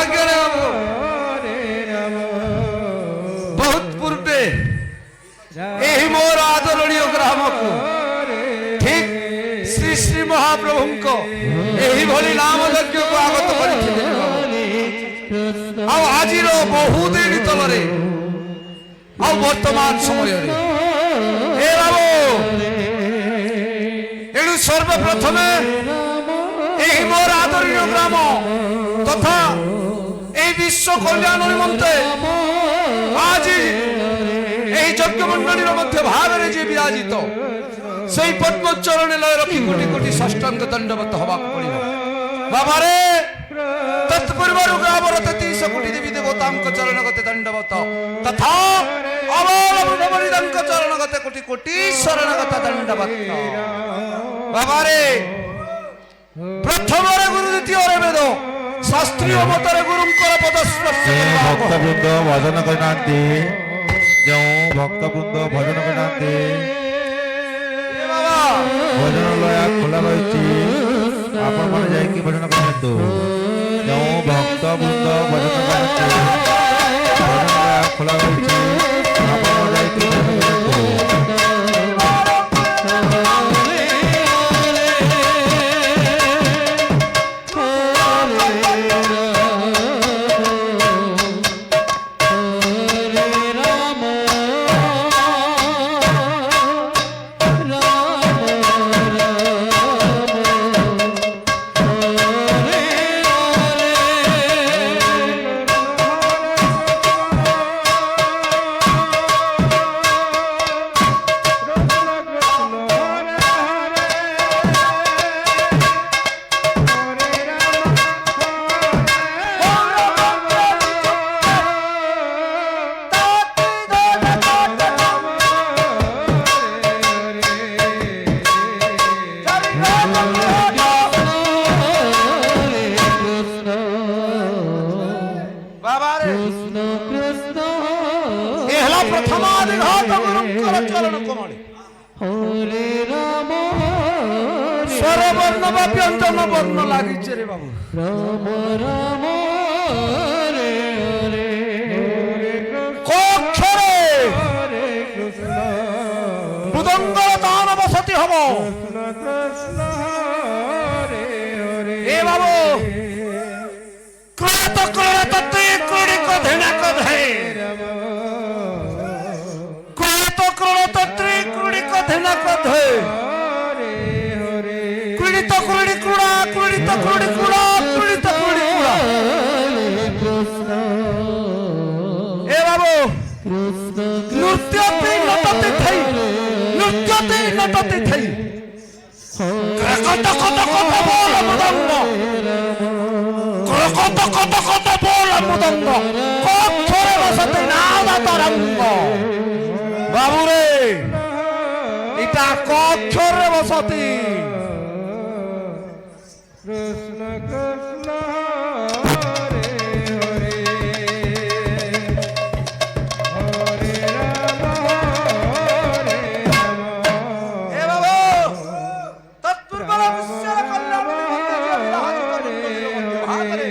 সৌভাগ্য রে বাবু। বহুত পূর্বে এই মোর আদরণীয় গ্রামকু ঠিক শ্রী শ্রী মহাপ্রভুঙ্ক এইভଳି নাম যজ্ঞକୁ আগত କରିଥିଲେ। ଆଉ ଆଜିର ବହୁଦିନ ତଳରେ ଆଉ ବର୍ତ୍ତମାନ ସମୟରେ ଏ ବାବୁ ଏଣୁ ସର୍ବପ୍ରଥମେ ଏହି ମୋର ଆଦରଣୀୟ ଗ୍ରାମ ତଥା এই বিশ্ব কল্যাণ নিমন্তে আজি এই যজ্ঞ মণ্ডলীর মধ্যে ভাবে যে বিরাজিত সেই পদ্মচরণে লয় রক্ষী কোটি কোটি ষষ্ঠাঙ্গ দণ্ডবত হওয়া পড়িব। বাবারে তৎপূর্বর গ্রামর 33 কোটি দেবী দেবতাঙ্ক চরণগতে দণ্ডবত তথা অবল বৃন্দবরিদাঙ্ক চরণগতে কোটি কোটি শরণগত দণ্ডবত। বাবারে প্রথমরে গুরু দ্বিতীয়রে বেদ শাস্ত্রীয় মতরে গুরুঙ্কর পদস্পর্শ ভক্তবৃন্দ ভজন କରିନାହାନ୍ତି ଯେଉଁ ଭକ୍ତବୃନ୍ଦ ଭଜନ କରିନାହାନ୍ତି ଭଜନଲୟ ଖୋଲା ରହିଛି ଆପଣମାନେ ଯାଇକି ଭଜନ କରନ୍ତୁ। ଯେଉଁ ଭକ୍ତବୃନ୍ଦ ଭଜନ କରନ୍ତି ଭଜନଲୟ ଖୋଲା ରହିଛି ଆପଣମାନେ ଯାଇକି ଭଜନ କରନ୍ତୁ। স্বরবর্ণ বা ব্যঞ্জন বর্ণ লাগিছে রে বাবু। কক্ষরে মৃদঙ্গর তান বসতি হব। এ বাবু ক্রত ক্রত তুই কুড়ি কধে কধে ক্রত ক্রত তুই কুড়ি কধে না কধে কুড়িত কুড়ি কুড়া কুড়িত কুড়ি কুড়া কুড়িত কুড়ি কুড়া। এ বাবু নৃত্যতে নটতে থাই নৃত্যতে নটতে থাই কত কত কত বল মদঙ্গ কত কত কত বল মদঙ্গ কক্ষরে বসতে নাদা তরঙ্গ। বাবুরে এটা কক্ষরে বসতি কৃষ্ণ কৃষ্ণ হরে হরে হরে রাম হরে রাম। এ বাবু তৎপূর্বর বিশ্বের কল্যাণ নিমন্তে যে বিরাজিত ভাগরে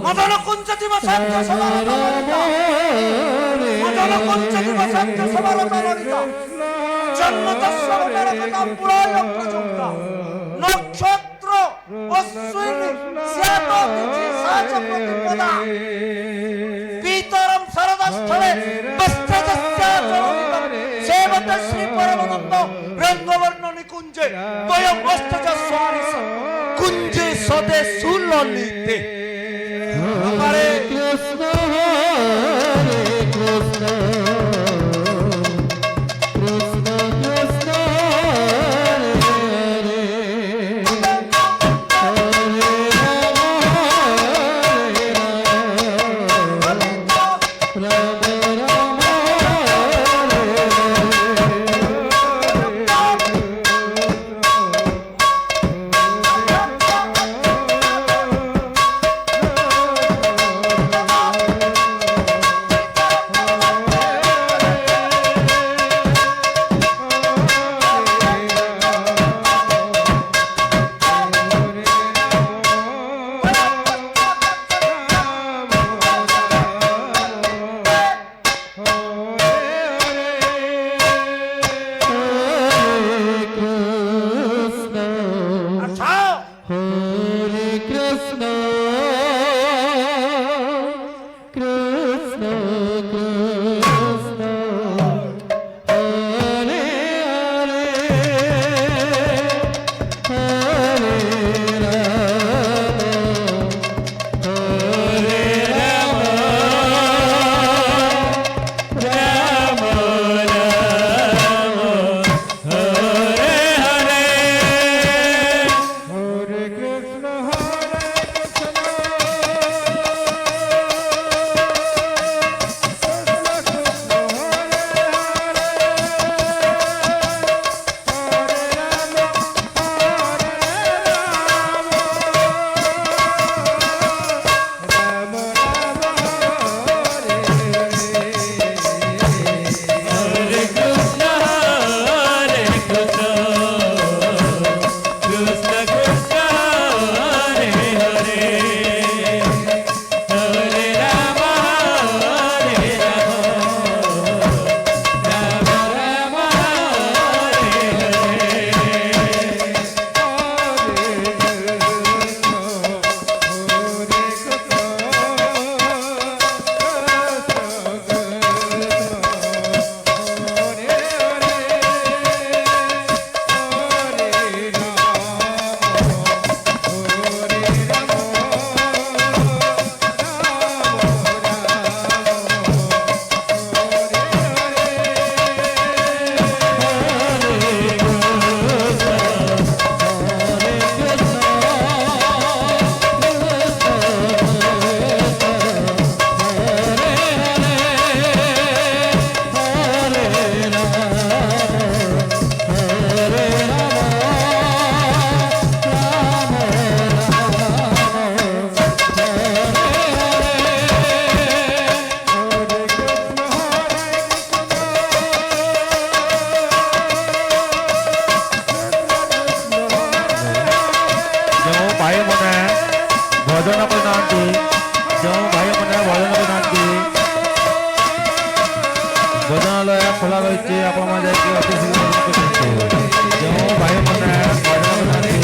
মদন কুঞ্চতি বসন্ত সবার জন্মতস্য নরকতাম পুরায় প্রযুক্তা নক্ষত্র অশ্বিনী শ্যাত তিথি সাচ প্রতিপদা পিতরম শরদস্থলে বস্ত্রজস্যাচরণিতম সেবত শ্রী পরমানন্দ রঙ্গবর্ণ নিকুঞ্জে তয়ম অষ্টজস্বারিস কুঞ্জে সদে সুললিতে আমারে কৃষ্ণ হরে কৃষ্ণ কৃষ্ণ কৃষ্ণ হরে হরে হরে রাম রাম রাম আচ্ছা হরে কৃষ্ণ কৃষ্ণ কৃষ্ণ হরে হরে হরে রাম হরে রাম রাম রাম হরে হরে হরে কৃষ্ণ হরে কৃষ্ণ ଭଜନ କରିନାହାନ୍ତି, ଯେଉଁ ଭାଇମାନେ ଭଜନ କରିନାହାନ୍ତି, ଭଜନାଳୟ ଖୋଲା ରହିଛି, ଆପଣମାନେ ଯାଇକି ଅତି ଶୀଘ୍ର ଭଜନ କରନ୍ତୁ। ଯେଉଁ ଭାଇମାନେ ଭଜନ କରିନାହାନ୍ତି